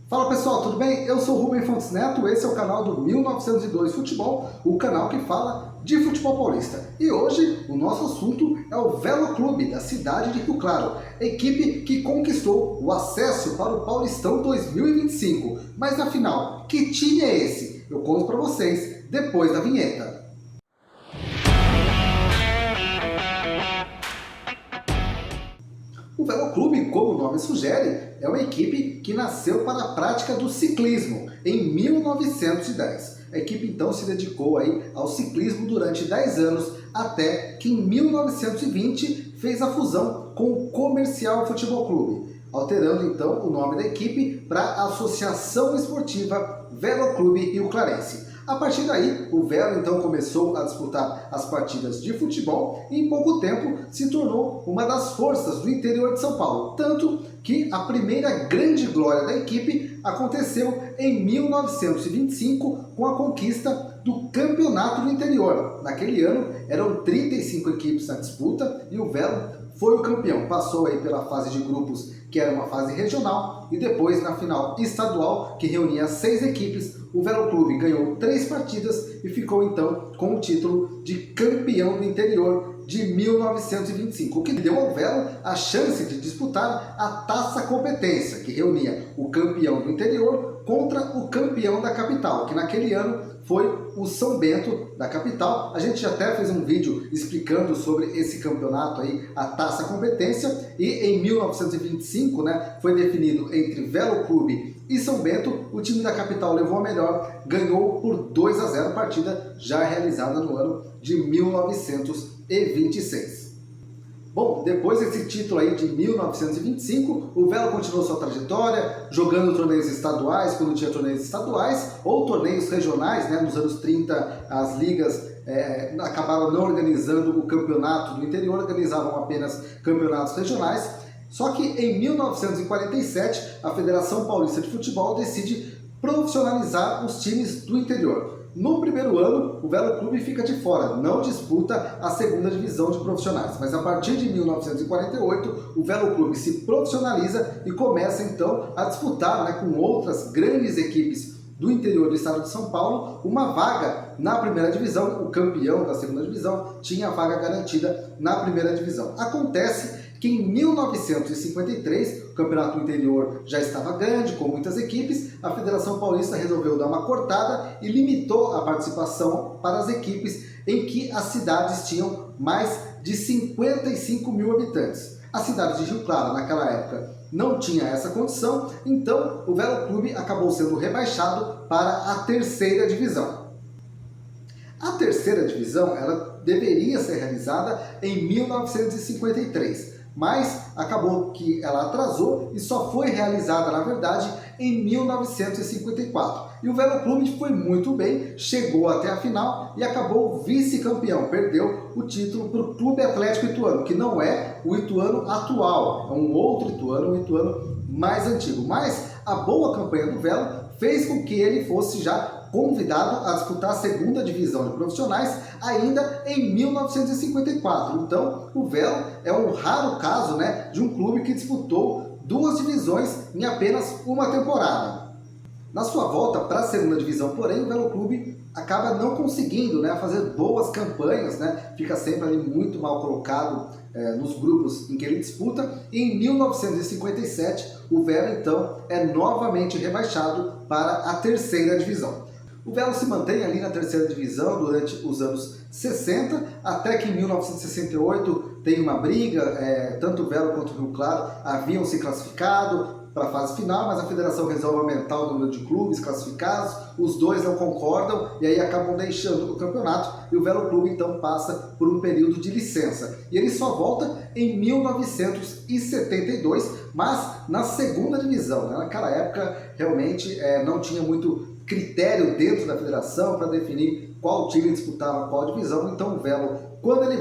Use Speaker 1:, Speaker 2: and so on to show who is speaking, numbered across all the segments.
Speaker 1: Fala pessoal, tudo bem? Eu sou o Rubem Fontes Neto, esse é o canal do 1902 Futebol, o canal que fala de futebol paulista. E hoje o nosso assunto é o Velo Clube da cidade de Rio Claro, equipe que conquistou o acesso para o Paulistão 2025. Mas afinal, que time é esse? Eu conto para vocês depois da vinheta. O Velo Clube, como o nome sugere, é uma equipe que nasceu para a prática do ciclismo em 1910. A equipe então se dedicou ao ciclismo durante 10 anos, até que em 1920 fez a fusão com o Comercial Futebol Clube, alterando então o nome da equipe para Associação Esportiva Velo Clube Rio Clarense. A partir daí, o Velo então começou a disputar as partidas de futebol e em pouco tempo se tornou uma das forças do interior de São Paulo. Tanto que a primeira grande glória da equipe aconteceu em 1925 com a conquista do Campeonato do Interior. Naquele ano eram 35 equipes na disputa e o Velo foi o campeão. Passou aí pela fase de grupos, que era uma fase regional, e depois na final estadual, que reunia 6 equipes, o Velo Clube ganhou 3 partidas e ficou então com o título de campeão do interior de 1925, o que deu ao Velo a chance de disputar a Taça Competência, que reunia o campeão do interior contra o campeão da capital, que naquele ano foi o São Bento da capital. A gente até fez um vídeo explicando sobre esse campeonato a Taça Competência, e em 1925, foi definido entre Velo Clube e São Bento. O time da capital levou a melhor, ganhou por 2-0, partida já realizada no ano de 1926. Bom, depois desse título de 1925, o Velo continuou sua trajetória, jogando torneios estaduais, quando tinha torneios estaduais, ou torneios regionais, nos anos 30, as ligas acabaram não organizando o campeonato do interior, organizavam apenas campeonatos regionais. Só que em 1947, a Federação Paulista de Futebol decide profissionalizar os times do interior. No primeiro ano, o Velo Clube fica de fora, não disputa a segunda divisão de profissionais. Mas a partir de 1948, o Velo Clube se profissionaliza e começa então a disputar com outras grandes equipes do interior do estado de São Paulo uma vaga na primeira divisão. O campeão da segunda divisão tinha a vaga garantida na primeira divisão. Acontece que em 1953, o campeonato do interior já estava grande, com muitas equipes, a Federação Paulista resolveu dar uma cortada e limitou a participação para as equipes em que as cidades tinham mais de 55 mil habitantes. A cidade de Rio Claro, naquela época, não tinha essa condição, então o Velo Clube acabou sendo rebaixado para a terceira divisão. A terceira divisão ela deveria ser realizada em 1953, mas acabou que ela atrasou e só foi realizada, na verdade, em 1954. E o Velo Clube foi muito bem, chegou até a final e acabou vice-campeão. Perdeu o título para o Clube Atlético Ituano, que não é o Ituano atual, é um outro Ituano, um Ituano mais antigo. Mas a boa campanha do Velo fez com que ele fosse já convidado a disputar a segunda divisão de profissionais ainda em 1954. Então, o Velo é um raro caso de um clube que disputou 2 divisões em apenas uma temporada. Na sua volta para a segunda divisão, porém, o Velo Clube acaba não conseguindo fazer boas campanhas, fica sempre ali muito mal colocado nos grupos em que ele disputa, e em 1957 o Velo então é novamente rebaixado para a terceira divisão. O Velo se mantém ali na terceira divisão durante os anos 60, até que em 1968 tem uma briga, tanto o Velo quanto o Rio Claro haviam se classificado para a fase final, mas a federação resolve aumentar o número de clubes classificados, os dois não concordam e aí acabam deixando o campeonato, e o Velo Clube então passa por um período de licença. E ele só volta em 1972, mas na segunda divisão. Naquela época realmente não tinha muito critério dentro da federação para definir qual time disputava qual divisão, então o Velo, quando ele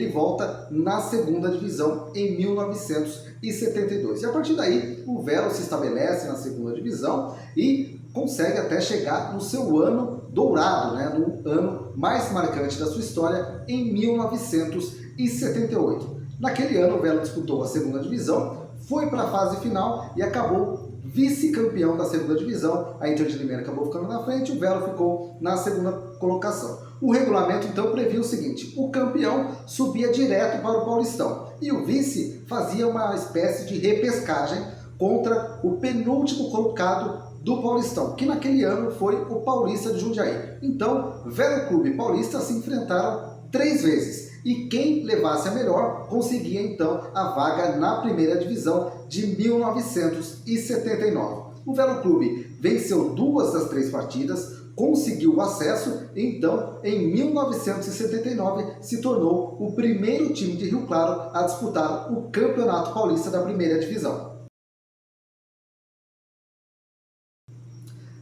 Speaker 1: volta na segunda divisão em 1972. E a partir daí o Velo se estabelece na segunda divisão e consegue até chegar no seu ano dourado, no ano mais marcante da sua história, em 1978. Naquele ano o Velo disputou a segunda divisão, foi para a fase final e acabou vice-campeão da segunda divisão. A Inter de Limeira acabou ficando na frente, o Velo ficou na segunda colocação. O regulamento então previa o seguinte: o campeão subia direto para o Paulistão e o vice fazia uma espécie de repescagem contra o penúltimo colocado do Paulistão, que naquele ano foi o Paulista de Jundiaí. Então, Velo Clube e Paulista se enfrentaram 3 vezes e quem levasse a melhor conseguia então a vaga na primeira divisão de 1979. O Velo Clube venceu 2 das 3 partidas, conseguiu o acesso, então em 1979 se tornou o primeiro time de Rio Claro a disputar o Campeonato Paulista da primeira divisão.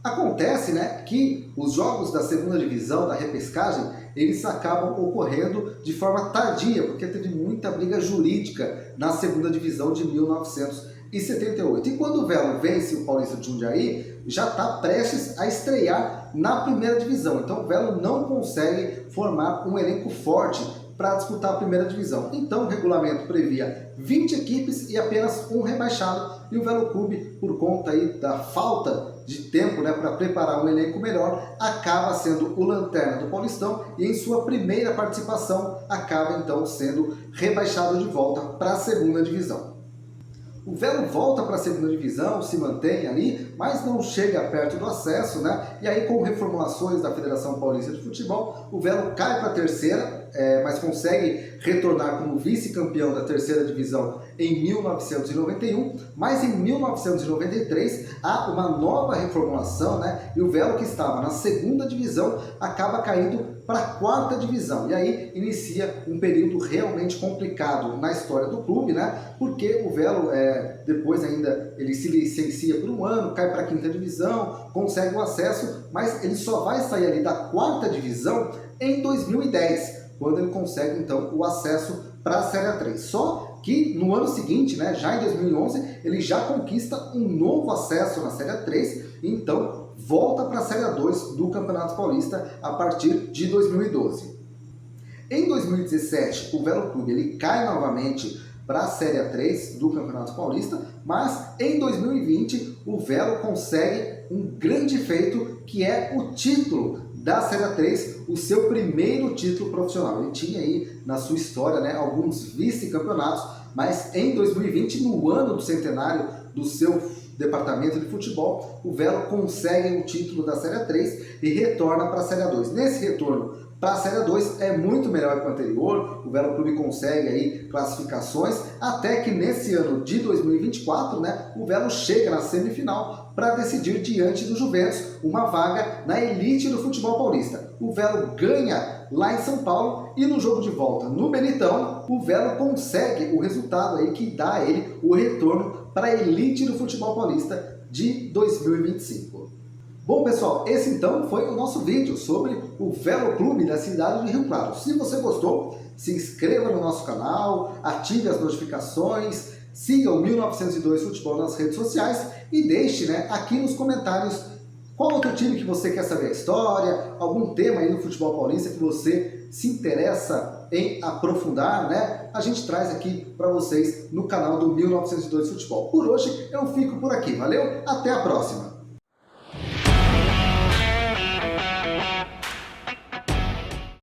Speaker 1: Acontece, né, que os jogos da segunda divisão, da repescagem, eles acabam ocorrendo de forma tardia, porque teve muita briga jurídica na segunda divisão de 1978. E quando o Velo vence o Paulista de Jundiaí, já está prestes a estrear na primeira divisão. Então o Velo não consegue formar um elenco forte para disputar a primeira divisão. Então o regulamento previa 20 equipes e apenas um rebaixado, e o Velo Clube, por conta aí da falta de tempo, né, para preparar um elenco melhor, acaba sendo o lanterna do Paulistão e em sua primeira participação acaba então sendo rebaixado de volta para a segunda divisão. O Velo volta para a segunda divisão, se mantém ali, mas não chega perto do acesso, né? E aí, com reformulações da Federação Paulista de Futebol, o Velo cai para a terceira, mas consegue retornar como vice-campeão da terceira divisão em 1991, mas em 1993 há uma nova reformulação, né? E o Velo, que estava na segunda divisão, acaba caindo para a quarta divisão. E aí inicia um período realmente complicado na história do clube, né? Porque o Velo, depois ainda, ele se licencia por um ano, cai para a quinta divisão, consegue o acesso, mas ele só vai sair ali da quarta divisão em 2010, quando ele consegue então o acesso para a Série A3. Só que no ano seguinte, né, já em 2011, ele já conquista um novo acesso na Série A3, e então volta para a Série A2 do Campeonato Paulista a partir de 2012. Em 2017, o Velo Clube ele cai novamente para a Série A3 do Campeonato Paulista, mas em 2020 o Velo consegue um grande feito, que é o título da Série A3, o seu primeiro título profissional. Ele tinha aí na sua história, né, alguns vice-campeonatos, mas em 2020, no ano do centenário do seu departamento de futebol, o Velo consegue o título da Série A3 e retorna para a Série A2. Nesse retorno para a Série A2 é muito melhor que o anterior, o Velo Clube consegue aí classificações, até que nesse ano de 2024, né, o Velo chega na semifinal para decidir diante do Juventus uma vaga na elite do futebol paulista. O Velo ganha lá em São Paulo e no jogo de volta no Benitão, o Velo consegue o resultado aí que dá a ele o retorno para a elite do futebol paulista de 2025. Bom, pessoal, esse então foi o nosso vídeo sobre o Velo Clube da cidade de Rio Claro. Se você gostou, se inscreva no nosso canal, ative as notificações, siga o 1902 Futebol nas redes sociais e deixe, né, aqui nos comentários qual outro time que você quer saber a história, algum tema aí do futebol paulista que você se interessa em aprofundar, né? A gente traz aqui para vocês no canal do 1902 Futebol. Por hoje eu fico por aqui, valeu? Até a próxima!